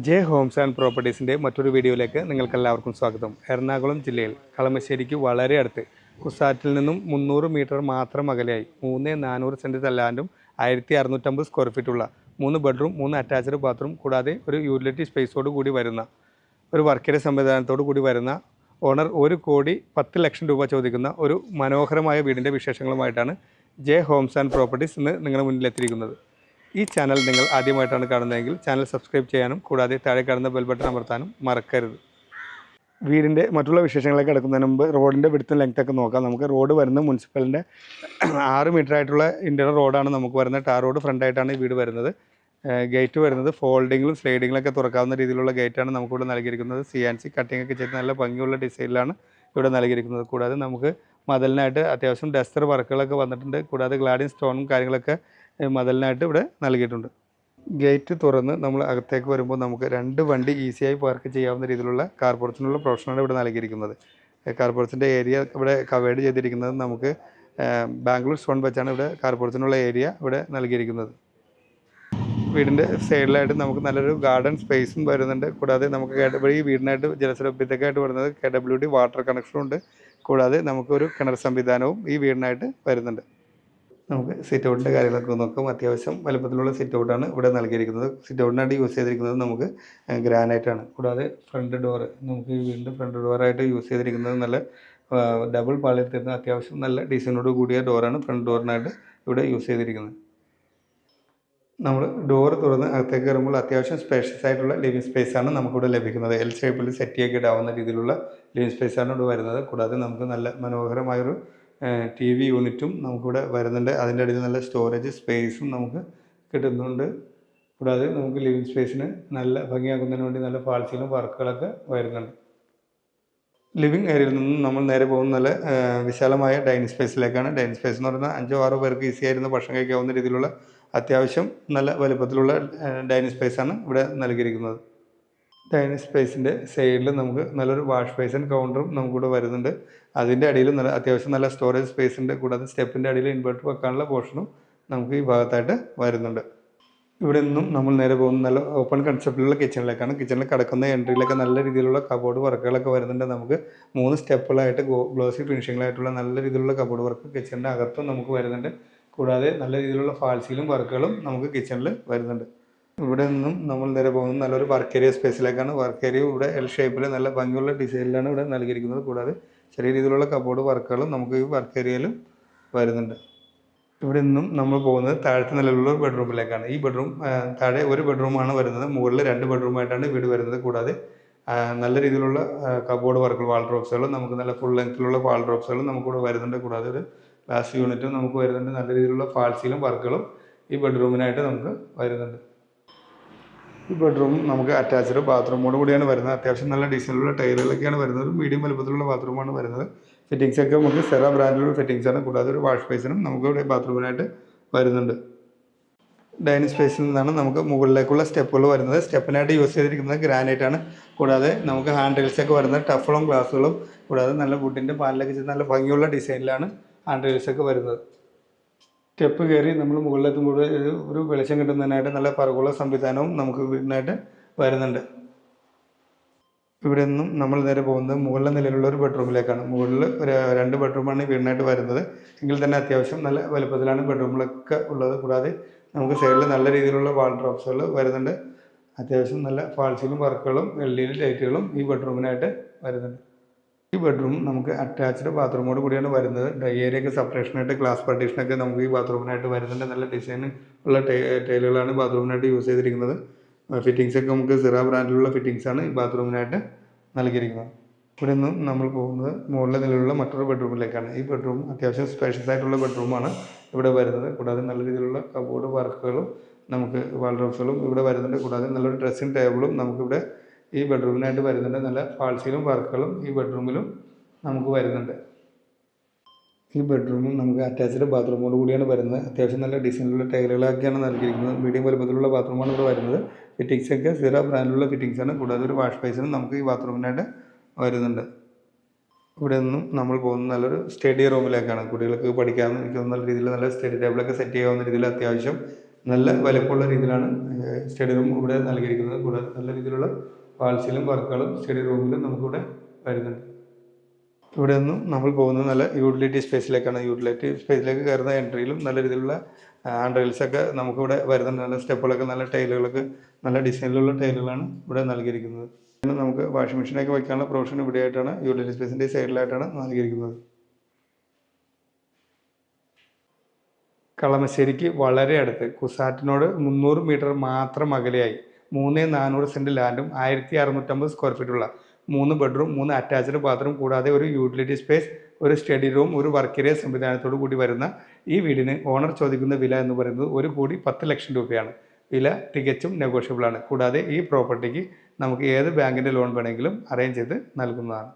J Holmes and പ്രോപ്പർട്ടീസിൻ്റെ മറ്റൊരു വീഡിയോയിലേക്ക് നിങ്ങൾക്കെല്ലാവർക്കും സ്വാഗതം. എറണാകുളം ജില്ലയിൽ കളമശ്ശേരിക്ക് വളരെ അടുത്ത് കുസാറ്റിൽ നിന്നും 300 മീറ്റർ മാത്രം അകലെയായി 3400 സെൻറ്റ് ലാൻഡും 1650 സ്ക്വയർ ഫീറ്റുള്ള 3 ബെഡ്റൂം 3 അറ്റാച്ച്ഡ് ബാത്റൂം കൂടാതെ ഒരു യൂട്ടിലിറ്റി സ്പേസോട് കൂടി വരുന്ന ഒരു വർക്കേരിയ സംവിധാനത്തോടു കൂടി വരുന്ന ഓണർ 1,10,00,000 രൂപ ചോദിക്കുന്ന ഒരു മനോഹരമായ വീടിൻ്റെ വിശേഷങ്ങളുമായിട്ടാണ് ജെ ഹോംസ് ആൻഡ് പ്രോപ്പർട്ടീസ് ഇന്ന് നിങ്ങളുടെ മുന്നിലെത്തിയിരിക്കുന്നത്. ഈ ചാനൽ നിങ്ങൾ ആദ്യമായിട്ടാണ് കാണുന്നതെങ്കിൽ ചാനൽ സബ്സ്ക്രൈബ് ചെയ്യാനും കൂടാതെ താഴെ കാണുന്ന ബെൽ ബട്ടൺ അമർത്താനും മറക്കരുത്. വീടിൻ്റെ മറ്റുള്ള വിശേഷങ്ങളിലേക്ക് കിടക്കുന്നതിന് മുമ്പ് റോഡിൻ്റെ വിടുത്തും ലെങ്ത്തൊക്കെ നോക്കാം. നമുക്ക് റോഡ് വരുന്നത് മുനിസിപ്പലിൻ്റെ 6 മീറ്റർ ആയിട്ടുള്ള ഇൻ്റർണൽ റോഡാണ് നമുക്ക് വരുന്നത്. ടാർ റോഡ് ഫ്രണ്ടായിട്ടാണ് ഈ വീട് വരുന്നത്. ഗേറ്റ് വരുന്നത് ഫോൾഡിങ്ങിലും സ്ലൈഡിങ്ങിലൊക്കെ തുറക്കാവുന്ന രീതിയിലുള്ള ഗേറ്റാണ് നമുക്കിവിടെ നൽകിയിരിക്കുന്നത്. CNC കട്ടിംഗ് ഒക്കെ ചെയ്ത് നല്ല ഭംഗിയുള്ള ഡിസൈനിലാണ് ഇവിടെ നൽകിയിരിക്കുന്നത്. കൂടാതെ നമുക്ക് മതിലിനായിട്ട് അത്യാവശ്യം ഡസ്റ്റർ വർക്കുകളൊക്കെ വന്നിട്ടുണ്ട്. കൂടാതെ ഗ്ലാഡിങ് സ്റ്റോണും കാര്യങ്ങളൊക്കെ മതിലിനായിട്ട് ഇവിടെ നൽകിയിട്ടുണ്ട്. ഗേറ്റ് തുറന്ന് നമ്മൾ അകത്തേക്ക് വരുമ്പോൾ നമുക്ക് 2 വണ്ടി ഈസിയായി പാർക്ക് ചെയ്യാവുന്ന രീതിയിലുള്ള കാർപോർട്സിനുള്ള പ്രൊവിഷനാണ് ഇവിടെ നൽകിയിരിക്കുന്നത്. കാർപോർട്സിൻ്റെ ഏരിയ ഇവിടെ കവേർഡ് ചെയ്തിരിക്കുന്നത് നമുക്ക് ബാംഗ്ലൂർ സ്റ്റോൺ വെച്ചാണ് ഇവിടെ കാർപോർട്സിനുള്ള ഏരിയ ഇവിടെ നൽകിയിരിക്കുന്നത്. വീടിൻ്റെ സൈഡിലായിട്ട് നമുക്ക് നല്ലൊരു ഗാർഡൻ സ്പേസും വരുന്നുണ്ട്. കൂടാതെ നമുക്ക് ഈ വീടിനായിട്ട് ജലസലഭ്യതയ്ക്കായിട്ട് വരുന്നത് KWD വാട്ടർ കണക്ഷനും ഉണ്ട്. കൂടാതെ നമുക്കൊരു കിണർ സംവിധാനവും ഈ വീടിനായിട്ട് വരുന്നുണ്ട്. നമുക്ക് സിറ്റ് ഔട്ടിൻ്റെ കാര്യങ്ങളൊക്കെ നോക്കാം. അത്യാവശ്യം വലുപ്പത്തിലുള്ള സിറ്റ് ഔട്ടാണ് ഇവിടെ നൽകിയിരിക്കുന്നത്. സിറ്റ് ഔട്ടിനായിട്ട് യൂസ് ചെയ്തിരിക്കുന്നത് നമുക്ക് ഗ്രാനൈറ്റാണ്. കൂടാതെ ഫ്രണ്ട് ഡോറ് നമുക്ക് ഈ വീടിൻ്റെ ഫ്രണ്ട് ഡോറായിട്ട് യൂസ് ചെയ്തിരിക്കുന്നത് നല്ല ഡബിൾ പാളിയിൽ തരുന്ന അത്യാവശ്യം നല്ല ഡിസൈനോട് കൂടിയ ഡോറാണ് ഫ്രണ്ട് ഡോറിനായിട്ട് ഇവിടെ യൂസ് ചെയ്തിരിക്കുന്നത്. നമ്മൾ ഡോറ് തുറന്ന് അകത്തേക്ക് കയറുമ്പോൾ അത്യാവശ്യം സ്പേഷ്യസ് ആയിട്ടുള്ള ലിവിങ് സ്പേസാണ് നമുക്കിവിടെ ലഭിക്കുന്നത്. L ഷേപ്പിൽ സെറ്റ് ചെയ്യൊക്കെ ഇടാവുന്ന രീതിയിലുള്ള ലിവിങ് സ്പേസാണ് ഇവിടെ വരുന്നത്. കൂടാതെ നമുക്ക് നല്ല മനോഹരമായൊരു TV യൂണിറ്റും നമുക്കിവിടെ വരുന്നുണ്ട്. അതിൻ്റെ അടിയിൽ നല്ല സ്റ്റോറേജ് സ്പേസും നമുക്ക് കിട്ടുന്നുണ്ട്. കൂടാതെ നമുക്ക് ലിവിങ് സ്പേസിന് നല്ല ഭംഗിയാക്കുന്നതിന് വേണ്ടി നല്ല ഫാൾസിലും വർക്കുകളൊക്കെ വരുന്നുണ്ട്. ലിവിങ് ഏരിയയിൽ നിന്നും നമ്മൾ നേരെ പോകുന്ന നല്ല വിശാലമായ ഡൈനിങ് സ്പേസിലേക്കാണ്. ഡൈനിങ് സ്പേസ് എന്ന് പറയുന്നത് 5-6 പേർക്ക് ഈസി ആയിരുന്നു ഭക്ഷണം കഴിക്കാവുന്ന രീതിയിലുള്ള അത്യാവശ്യം നല്ല വലുപ്പത്തിലുള്ള ഡൈനിങ് സ്പേസാണ് ഇവിടെ നൽകിയിരിക്കുന്നത്. ഡൈനിങ് സ്പേസിൻ്റെ സൈഡിൽ നമുക്ക് നല്ലൊരു വാഷ് ബേസിൻ കൗണ്ടറും നമുക്കിവിടെ വരുന്നുണ്ട്. അതിൻ്റെ അടിയിൽ അത്യാവശ്യം നല്ല സ്റ്റോറേജ് സ്പേസ് ഉണ്ട്. കൂടാതെ സ്റ്റെപ്പിൻ്റെ അടിയിൽ ഇൻവെർട്ടർ വെക്കാനുള്ള പോർഷനും നമുക്ക് ഈ ഭാഗത്തായിട്ട് വരുന്നുണ്ട്. ഇവിടെ നിന്നും നമ്മൾ നേരെ പോകുന്ന നല്ല ഓപ്പൺ കൺസെപ്റ്റിലുള്ള കിച്ചണിലേക്കാണ്. കിച്ചണിൽ കിടക്കുന്ന എൻട്രിയിലൊക്കെ നല്ല രീതിയിലുള്ള കബോർഡ് വർക്കുകളൊക്കെ വരുന്നുണ്ട്. നമുക്ക് 3 സ്റ്റെപ്പുകളായിട്ട് ഗ്ലോസി ഫിനിഷിങ്ങിലായിട്ടുള്ള നല്ല രീതിയിലുള്ള കബോർഡ് വർക്ക് കിച്ചണിൻ്റെ അകത്തും നമുക്ക് വരുന്നുണ്ട്. കൂടാതെ നല്ല രീതിയിലുള്ള ഫാൾസിലും വർക്കുകളും നമുക്ക് കിച്ചണിൽ വരുന്നുണ്ട്. ഇവിടെ നിന്നും നമ്മൾ നേരെ പോകുന്നത് നല്ലൊരു വർക്ക് ഏരിയ സ്പേസിലേക്കാണ്. വർക്ക് ഏരിയ ഇവിടെ L ഷേപ്പിൽ നല്ല ഭംഗിയുള്ള ഡിസൈനിലാണ് ഇവിടെ നൽകിയിരിക്കുന്നത്. കൂടാതെ ചെറിയ രീതിയിലുള്ള കബോർഡ് വർക്കുകളും നമുക്ക് ഈ വർക്ക് ഏരിയയിലും വരുന്നുണ്ട്. ഇവിടെ നിന്നും നമ്മൾ പോകുന്നത് താഴത്തെ നിലയിലുള്ള ഒരു ബെഡ്റൂമിലേക്കാണ്. ഈ ബെഡ്റൂം താഴെ ഒരു ബെഡ്റൂമാണ് വരുന്നത്. മുകളിൽ 2 ബെഡ്റൂമായിട്ടാണ് വീട് വരുന്നത്. കൂടാതെ നല്ല രീതിയിലുള്ള കബോർഡ് വർക്കുകൾ വാൾഡ്രോബ്സുകളും നമുക്ക് നല്ല ഫുൾ ലെങ്ത്തിലുള്ള വാൾഡ്രോബ്സുകളും നമുക്കിവിടെ വരുന്നുണ്ട്. കൂടാതെ ഒരു ഗ്ലാസ് യൂണിറ്റും നമുക്ക് വരുന്നുണ്ട്. നല്ല രീതിയിലുള്ള ഫാൾസിലും വർക്കുകളും ഈ ബെഡ്റൂമിനായിട്ട് നമുക്ക് വരുന്നുണ്ട്. ഈ ബെഡ്റൂം നമുക്ക് അറ്റാച്ച്ഡ് ബാത്റൂമോട് കൂടിയാണ് വരുന്നത്. അത്യാവശ്യം നല്ല ഡിസൈനിലുള്ള ടൈലുകളൊക്കെയാണ് വരുന്നത്. മീഡിയം വലുപ്പത്തിലുള്ള ബാത്റൂമാണ് വരുന്നത്. ഫിറ്റിങ്സൊക്കെ നമുക്ക് സെറ ബ്രാൻഡിലുള്ള ഫിറ്റിങ്സാണ്. കൂടാതെ ഒരു വാഷ് ബേസിനും നമുക്ക് ഇവിടെ ബാത്റൂമിനായിട്ട് വരുന്നുണ്ട്. ഡൈനിങ് സ്പേസിൽ നിന്നാണ് നമുക്ക് മുകളിലേക്കുള്ള സ്റ്റെപ്പുകൾ വരുന്നത്. സ്റ്റെപ്പിനായിട്ട് യൂസ് ചെയ്തിരിക്കുന്നത് ഗ്രാനൈറ്റ് ആണ്. കൂടാതെ നമുക്ക് ഹാൻഡ് റെയിൽസൊക്കെ വരുന്നത് ടഫ്ലോം ഗ്ലാസുകളും കൂടാതെ നല്ല വുഡിൻ്റെ പാനലൊക്കെ ചെയ്ത് നല്ല ഭംഗിയുള്ള ഡിസൈനിലാണ് ഹാൻഡ് റെയിൽസൊക്കെ വരുന്നത്. സ്റ്റെപ്പ് കയറി നമ്മൾ മുകളിലെത്തുമ്പോൾ ഒരു വെളിച്ചം കിട്ടുന്നതിനായിട്ട് നല്ല പറകുള്ള സംവിധാനവും നമുക്ക് വീടിനായിട്ട് വരുന്നുണ്ട്. ഇവിടെ നിന്നും നമ്മൾ നേരെ പോകുന്നത് മുകളിലെ നിലയിലുള്ള ഒരു ബെഡ്റൂമിലേക്കാണ്. മുകളിൽ ഒരു 2 ബെഡ്റൂമാണ് വീടിനായിട്ട് വരുന്നത്. എങ്കിൽ തന്നെ അത്യാവശ്യം നല്ല വലുപ്പത്തിലാണ് ബെഡ്റൂമിലൊക്കെ ഉള്ളത്. കൂടാതെ നമുക്ക് സൈഡിൽ നല്ല രീതിയിലുള്ള വാൾഡ്രോബ്സുകൾ വരുന്നുണ്ട്. അത്യാവശ്യം നല്ല ഫാൾസിലും വർക്കുകളും LED ലൈറ്റുകളും ഈ ബെഡ്റൂമിനായിട്ട് വരുന്നുണ്ട്. ഈ ബെഡ്റൂം നമുക്ക് അറ്റാച്ച്ഡ് ബാത്റൂമോട് കൂടിയാണ് വരുന്നത്. ഡ്രൈ ഏരിയയൊക്കെ സെപ്പറേഷനായിട്ട് ഗ്ലാസ് പാർട്ടീഷനൊക്കെ നമുക്ക് ഈ ബാത്റൂമിനായിട്ട് വരുന്നുണ്ട്. നല്ല ഡിസൈൻ ഉള്ള ടൈലുകളാണ് ബാത്റൂമിനായിട്ട് യൂസ് ചെയ്തിരിക്കുന്നത്. ഫിറ്റിങ്സൊക്കെ നമുക്ക് സിറ ബ്രാൻഡിലുള്ള ഫിറ്റിങ്സാണ് ഈ ബാത്റൂമിനായിട്ട് നൽകിയിരിക്കുന്നത്. ഇവിടെ നിന്നും നമ്മൾ പോകുന്നത് മുകളിലെ നിലയിലുള്ള മറ്റൊരു ബെഡ്റൂമിലേക്കാണ്. ഈ ബെഡ്റൂം അത്യാവശ്യം സ്പേഷ്യസ് ആയിട്ടുള്ള ബെഡ്റൂമാണ് ഇവിടെ വരുന്നത്. കൂടാതെ നല്ല രീതിയിലുള്ള കബോർഡ് വർക്കുകളും നമുക്ക് വാൾഡ്രോബ്സുകളും ഇവിടെ വരുന്നുണ്ട്. കൂടാതെ നല്ലൊരു ഡ്രസ്സിംഗ് ടേബിളും നമുക്കിവിടെ ഈ ബെഡ്റൂമിനായിട്ട് വരുന്നുണ്ട്. നല്ല ഫാൾസിലും വർക്കുകളും ഈ ബെഡ്റൂമിലും നമുക്ക് വരുന്നുണ്ട്. ഈ ബെഡ്റൂമിൽ നമുക്ക് അറ്റാച്ച്ഡ് ബാത്റൂമോട് കൂടിയാണ് വരുന്നത്. അത്യാവശ്യം നല്ല ഡിസൈനിലുള്ള ടൈലുകളൊക്കെയാണ് നൽകിയിരിക്കുന്നത്. മീഡിയം വലുപ്പത്തിലുള്ള ബാത്റൂമാണ് ഇവിടെ വരുന്നത്. ഫിറ്റിങ്സൊക്കെ സിറ ബ്രാൻഡിലുള്ള ഫിറ്റിങ്സാണ്. കൂടാതെ ഒരു വാഷ് ബേസിനും നമുക്ക് ഈ ബാത്റൂമിനായിട്ട് വരുന്നുണ്ട്. ഇവിടെ നിന്നും നമ്മൾ പോകുന്ന നല്ലൊരു സ്റ്റഡി റൂമിലേക്കാണ്. കുട്ടികൾക്ക് പഠിക്കാവുന്ന നല്ല രീതിയിൽ നല്ല സ്റ്റഡി ടേബിളൊക്കെ സെറ്റ് ചെയ്യാവുന്ന രീതിയിൽ അത്യാവശ്യം നല്ല വലിപ്പമുള്ള രീതിയിലാണ് സ്റ്റഡി റൂം ഇവിടെ നൽകിയിരിക്കുന്നത്. കൂടാതെ നല്ല രീതിയിലുള്ള വാൾസിലും വർക്കുകളും സ്റ്റഡി റൂമിലും നമുക്കിവിടെ വരുന്നുണ്ട്. ഇവിടെ നിന്നും നമ്മൾ പോകുന്നത് നല്ല യൂട്ടിലിറ്റി സ്പേസിലേക്കാണ്. യൂട്ടിലിറ്റി സ്പേസിലേക്ക് കയറുന്ന എൻട്രിയിലും നല്ല രീതിയിലുള്ള ഹാൻഡ് റെയിൽസൊക്കെ നമുക്കിവിടെ വരുന്നുണ്ട്. നല്ല സ്റ്റെപ്പുകളൊക്കെ നല്ല ടൈലുകളൊക്കെ നല്ല ഡിസൈനിലുള്ള ടൈലുകളാണ് ഇവിടെ നൽകിയിരിക്കുന്നത്. പിന്നെ നമുക്ക് വാഷിംഗ് മെഷീനൊക്കെ വയ്ക്കാനുള്ള പ്രൊവിഷൻ ഇവിടെയായിട്ടാണ് യൂട്ടിലിറ്റി സ്പേസിൻ്റെ സൈഡിലായിട്ടാണ് നൽകിയിരിക്കുന്നത്. കളമശ്ശേരിക്ക് വളരെ അടുത്ത് കുസാറ്റിനോട് 300 മീറ്റർ മാത്രം അകലെയായി 3400 സെൻറ്റ് ലാൻഡും 1650 സ്ക്വയർ ഫീറ്റുള്ള 3 ബെഡ്റൂം 3 അറ്റാച്ച്ഡ് ബാത്റൂം കൂടാതെ ഒരു യൂട്ടിലിറ്റി സ്പേസ്, ഒരു സ്റ്റഡി റൂം, ഒരു വർക്ക് ഏരിയ സംവിധാനത്തോടു കൂടി വരുന്ന ഈ വീടിന് ഓണർ ചോദിക്കുന്ന വില എന്ന് പറയുന്നത് 1,10,00,000 രൂപയാണ്. വില തികച്ചും നെഗോഷ്യബിൾ ആണ്. കൂടാതെ ഈ പ്രോപ്പർട്ടിക്ക് നമുക്ക് ഏത് ബാങ്കിൻ്റെ ലോൺ വേണമെങ്കിലും അറേഞ്ച് ചെയ്ത് നൽകുന്നതാണ്.